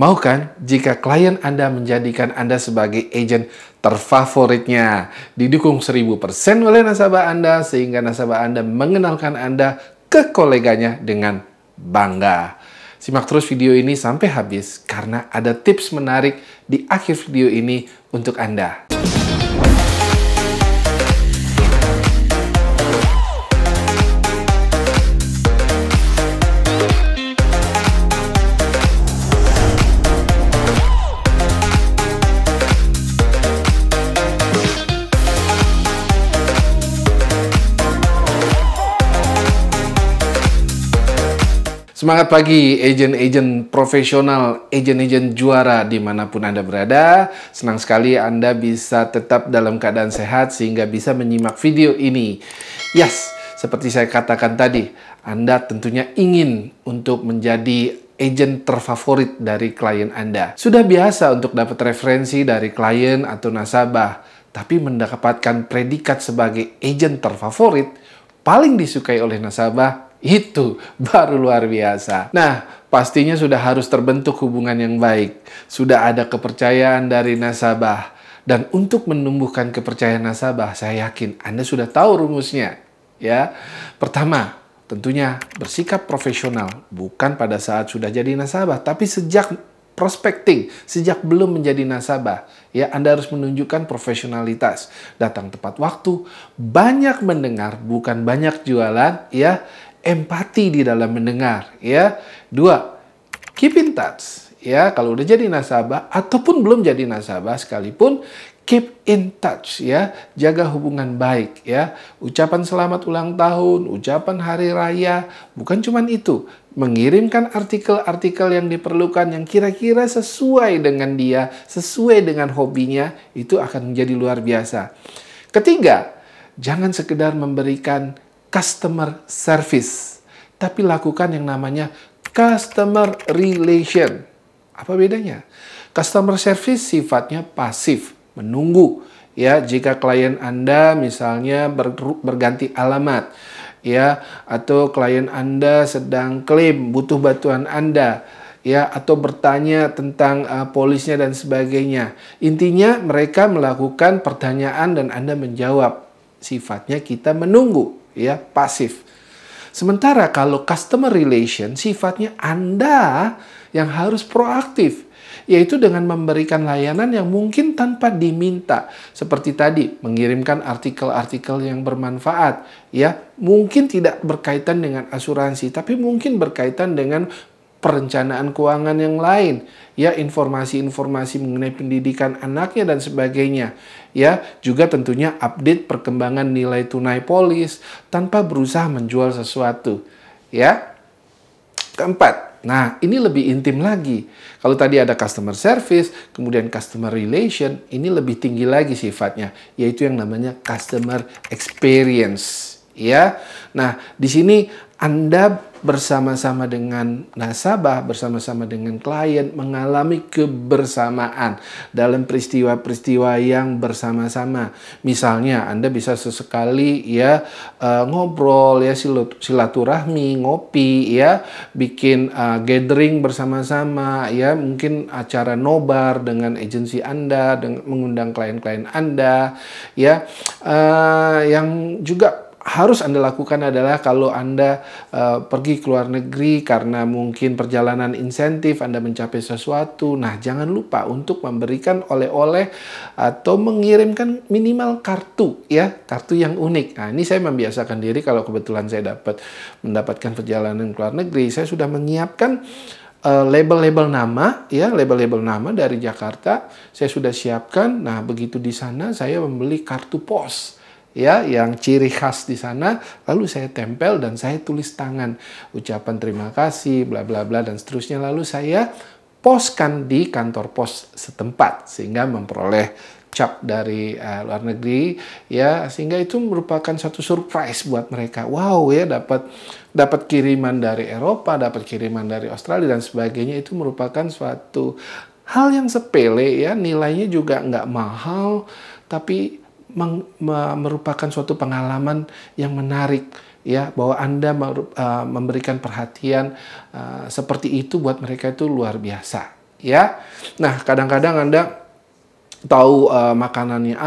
Mau kan jika klien Anda menjadikan Anda sebagai agen terfavoritnya, didukung 1000% oleh nasabah Anda sehingga nasabah Anda mengenalkan Anda ke koleganya dengan bangga. Simak terus video ini sampai habis karena ada tips menarik di akhir video ini untuk Anda. Semangat pagi, agen-agen profesional, agen-agen juara dimanapun Anda berada. Senang sekali Anda bisa tetap dalam keadaan sehat sehingga bisa menyimak video ini. Yes, seperti saya katakan tadi, Anda tentunya ingin untuk menjadi agen terfavorit dari klien Anda. Sudah biasa untuk dapat referensi dari klien atau nasabah, tapi mendapatkan predikat sebagai agen terfavorit, paling disukai oleh nasabah, itu baru luar biasa. Nah, pastinya sudah harus terbentuk hubungan yang baik. Sudah ada kepercayaan dari nasabah. Dan untuk menumbuhkan kepercayaan nasabah, saya yakin Anda sudah tahu rumusnya. Ya, pertama, tentunya bersikap profesional. Bukan pada saat sudah jadi nasabah, tapi sejak prospecting, sejak belum menjadi nasabah. Ya, Anda harus menunjukkan profesionalitas. Datang tepat waktu, banyak mendengar, bukan banyak jualan, ya. Empati di dalam mendengar, ya. 2, keep in touch, ya. Kalau udah jadi nasabah ataupun belum jadi nasabah sekalipun, keep in touch, ya. Jaga hubungan baik, ya. Ucapan selamat ulang tahun, ucapan hari raya, bukan cuma itu. Mengirimkan artikel-artikel yang diperlukan yang kira-kira sesuai dengan dia, sesuai dengan hobinya, itu akan menjadi luar biasa. Ketiga, jangan sekedar memberikan customer service, tapi lakukan yang namanya customer relation. Apa bedanya? Customer service sifatnya pasif, menunggu. Ya, jika klien Anda misalnya berganti alamat, ya, atau klien Anda sedang klaim butuh bantuan Anda, ya, atau bertanya tentang polisnya dan sebagainya. Intinya mereka melakukan pertanyaan dan Anda menjawab. Sifatnya kita menunggu. Ya, pasif. Sementara kalau customer relation sifatnya Anda yang harus proaktif, yaitu dengan memberikan layanan yang mungkin tanpa diminta. Seperti tadi, mengirimkan artikel-artikel yang bermanfaat, ya. Mungkin tidak berkaitan dengan asuransi, tapi mungkin berkaitan dengan perencanaan keuangan yang lain, ya, informasi-informasi mengenai pendidikan anaknya dan sebagainya, ya. Juga tentunya update perkembangan nilai tunai polis tanpa berusaha menjual sesuatu, ya. Keempat, nah ini lebih intim lagi. Kalau tadi ada customer service, kemudian customer relation, ini lebih tinggi lagi sifatnya, yaitu yang namanya customer experience, ya. Nah, di sini Anda bersama-sama dengan nasabah, bersama-sama dengan klien, mengalami kebersamaan dalam peristiwa-peristiwa yang bersama-sama. Misalnya, Anda bisa sesekali, ya, ngobrol, ya, silaturahmi, ngopi, ya, bikin gathering bersama-sama, ya, mungkin acara nobar dengan agensi Anda, dengan mengundang klien-klien Anda, ya. Yang juga harus Anda lakukan adalah kalau Anda pergi ke luar negeri karena mungkin perjalanan insentif, Anda mencapai sesuatu. Nah, jangan lupa untuk memberikan oleh-oleh atau mengirimkan minimal kartu, ya, kartu yang unik. Nah, ini saya membiasakan diri kalau kebetulan saya mendapatkan perjalanan ke luar negeri, saya sudah menyiapkan label-label nama, ya, label-label nama dari Jakarta. Saya sudah siapkan. Nah, begitu di sana saya membeli kartu pos, ya, yang ciri khas di sana, lalu saya tempel dan saya tulis tangan ucapan terima kasih, bla bla bla dan seterusnya, lalu saya poskan di kantor pos setempat sehingga memperoleh cap dari luar negeri, ya, sehingga itu merupakan satu surprise buat mereka. Wow, ya, dapat kiriman dari Eropa, dapat kiriman dari Australia dan sebagainya. Itu merupakan suatu hal yang sepele, ya, nilainya juga nggak mahal, tapi merupakan suatu pengalaman yang menarik, ya, bahwa Anda memberikan perhatian seperti itu buat mereka itu luar biasa, ya. Nah, kadang-kadang Anda tahu makanannya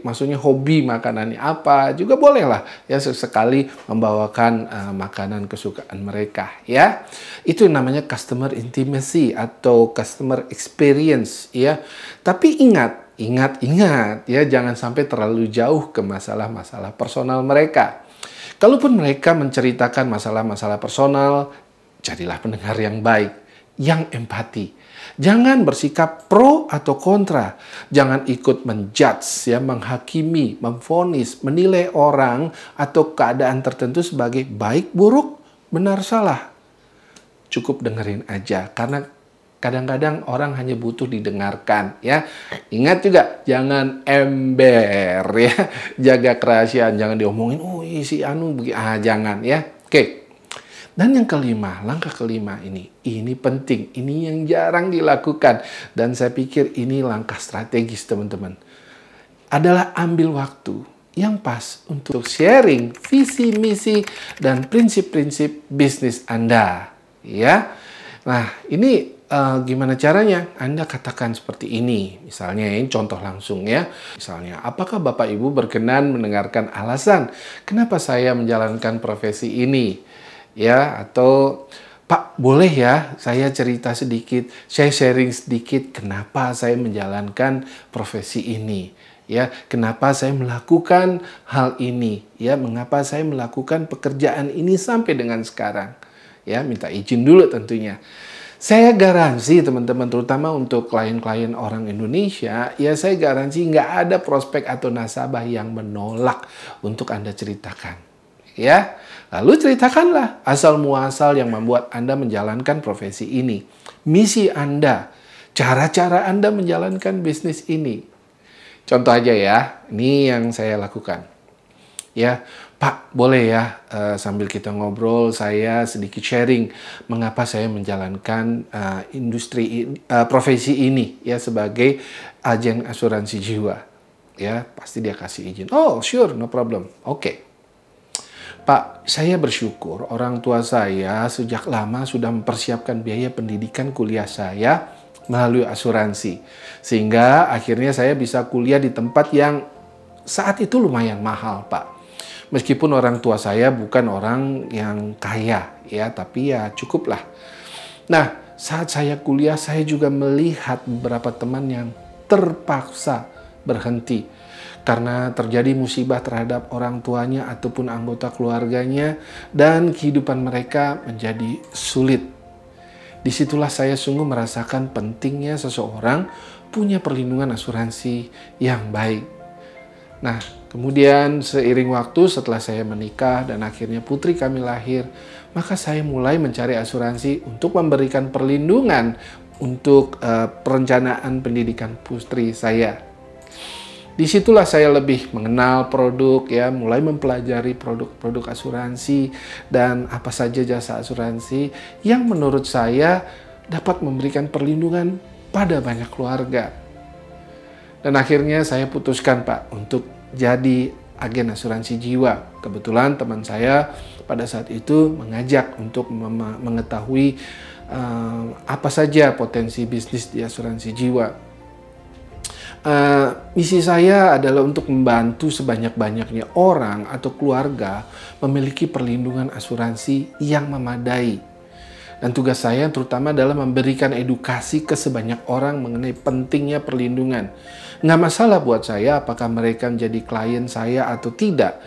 maksudnya hobi makanannya apa, juga bolehlah ya sesekali membawakan makanan kesukaan mereka ya. Itu namanya customer intimacy atau customer experience ya. Tapi ingat ya, jangan sampai terlalu jauh ke masalah-masalah personal mereka. Kalaupun mereka menceritakan masalah-masalah personal, jadilah pendengar yang baik, yang empati. Jangan bersikap pro atau kontra. Jangan ikut menjudge, ya, menghakimi, memvonis, menilai orang atau keadaan tertentu sebagai baik, buruk, benar, salah. Cukup dengerin aja, karena kadang-kadang orang hanya butuh didengarkan, ya. Ingat juga, jangan ember, ya. Jaga kerahasiaan, jangan diomongin, oh si anu, jangan, ya. Oke. Dan yang kelima, langkah kelima ini penting, ini yang jarang dilakukan. Dan saya pikir ini langkah strategis, teman-teman. Adalah ambil waktu yang pas untuk sharing visi, misi, dan prinsip-prinsip bisnis Anda. Ya, nah ini gimana caranya? Anda katakan seperti ini. Misalnya, ini contoh langsung ya. Misalnya, apakah Bapak Ibu berkenan mendengarkan alasan kenapa saya menjalankan profesi ini? Ya, atau Pak, boleh ya saya cerita sedikit, saya sharing sedikit kenapa saya menjalankan profesi ini. Ya, kenapa saya melakukan hal ini? Ya, mengapa saya melakukan pekerjaan ini sampai dengan sekarang? Ya, minta izin dulu tentunya. Saya garansi teman-teman, terutama untuk klien-klien orang Indonesia, ya saya garansi nggak ada prospek atau nasabah yang menolak untuk Anda ceritakan. Ya, lalu ceritakanlah asal muasal yang membuat Anda menjalankan profesi ini, misi Anda, cara-cara Anda menjalankan bisnis ini. Contoh aja ya, ini yang saya lakukan. Ya, Pak, boleh ya sambil kita ngobrol, saya sedikit sharing mengapa saya menjalankan profesi ini ya sebagai agen asuransi jiwa. Ya, pasti dia kasih izin. Oh, sure, no problem. Oke. Pak, saya bersyukur orang tua saya sejak lama sudah mempersiapkan biaya pendidikan kuliah saya melalui asuransi. Sehingga akhirnya saya bisa kuliah di tempat yang saat itu lumayan mahal, Pak. Meskipun orang tua saya bukan orang yang kaya, ya, tapi ya cukuplah. Nah, saat saya kuliah, saya juga melihat beberapa teman yang terpaksa berhenti karena terjadi musibah terhadap orang tuanya ataupun anggota keluarganya dan kehidupan mereka menjadi sulit. Disitulah saya sungguh merasakan pentingnya seseorang punya perlindungan asuransi yang baik. Nah, kemudian seiring waktu setelah saya menikah dan akhirnya putri kami lahir, maka saya mulai mencari asuransi untuk memberikan perlindungan untuk perencanaan pendidikan putri saya. Disitulah saya lebih mengenal produk, ya, mulai mempelajari produk-produk asuransi dan apa saja jasa asuransi yang menurut saya dapat memberikan perlindungan pada banyak keluarga. Dan akhirnya saya putuskan, Pak, untuk jadi agen asuransi jiwa. Kebetulan teman saya pada saat itu mengajak untuk mengetahui apa saja potensi bisnis di asuransi jiwa. Misi saya adalah untuk membantu sebanyak-banyaknya orang atau keluarga memiliki perlindungan asuransi yang memadai. Dan tugas saya terutama adalah memberikan edukasi ke sebanyak orang mengenai pentingnya perlindungan. Nggak masalah buat saya apakah mereka menjadi klien saya atau tidak.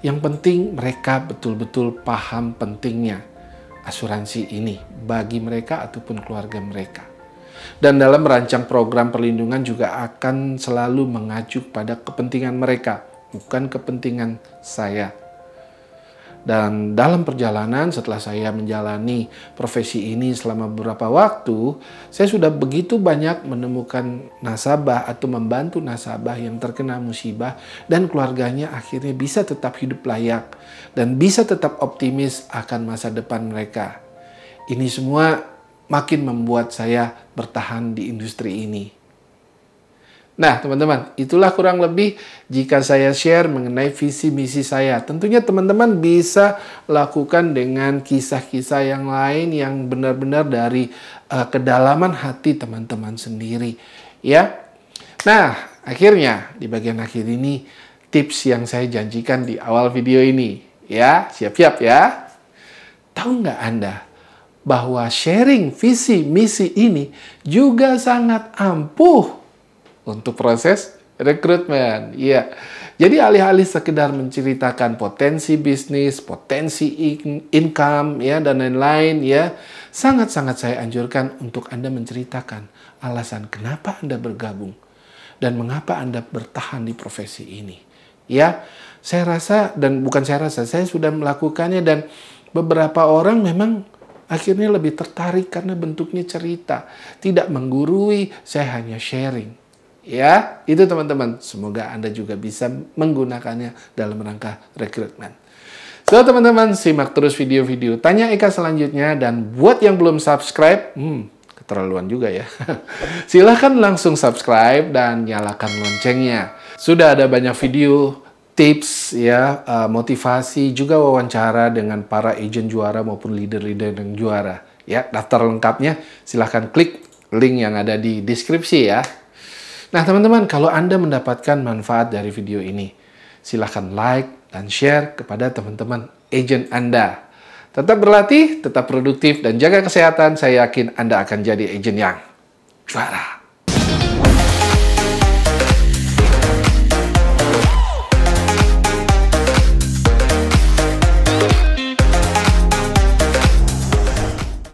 Yang penting mereka betul-betul paham pentingnya asuransi ini bagi mereka ataupun keluarga mereka. Dan dalam merancang program perlindungan juga akan selalu mengacu pada kepentingan mereka, bukan kepentingan saya. Dan dalam perjalanan setelah saya menjalani profesi ini selama beberapa waktu, saya sudah begitu banyak menemukan nasabah atau membantu nasabah yang terkena musibah dan keluarganya akhirnya bisa tetap hidup layak dan bisa tetap optimis akan masa depan mereka. Ini semua makin membuat saya bertahan di industri ini. Nah, teman-teman, itulah kurang lebih jika saya share mengenai visi misi saya. Tentunya teman-teman bisa lakukan dengan kisah-kisah yang lain yang benar-benar dari kedalaman hati teman-teman sendiri, ya. Nah, akhirnya di bagian akhir ini tips yang saya janjikan di awal video ini, ya. Siap-siap ya. Tahu nggak Anda bahwa sharing visi misi ini juga sangat ampuh untuk proses rekrutmen? Iya. Jadi alih-alih sekedar menceritakan potensi bisnis, potensi income, ya, dan lain-lain, ya, sangat-sangat saya anjurkan untuk Anda menceritakan alasan kenapa Anda bergabung dan mengapa Anda bertahan di profesi ini. Ya, saya rasa, dan bukan saya rasa, saya sudah melakukannya dan beberapa orang memang akhirnya lebih tertarik karena bentuknya cerita, tidak menggurui, saya hanya sharing. Ya, itu teman-teman. Semoga Anda juga bisa menggunakannya dalam rangka rekrutmen. So, teman-teman, simak terus video-video Tanya Eka selanjutnya. Dan buat yang belum subscribe, keterlaluan juga ya. Silahkan langsung subscribe dan nyalakan loncengnya. Sudah ada banyak video, tips, ya, motivasi, juga wawancara dengan para agent juara maupun leader-leader yang juara. Ya, daftar lengkapnya silahkan klik link yang ada di deskripsi ya. Nah, teman-teman, kalau Anda mendapatkan manfaat dari video ini, silahkan like dan share kepada teman-teman agent Anda. Tetap berlatih, tetap produktif, dan jaga kesehatan. Saya yakin Anda akan jadi agent yang juara.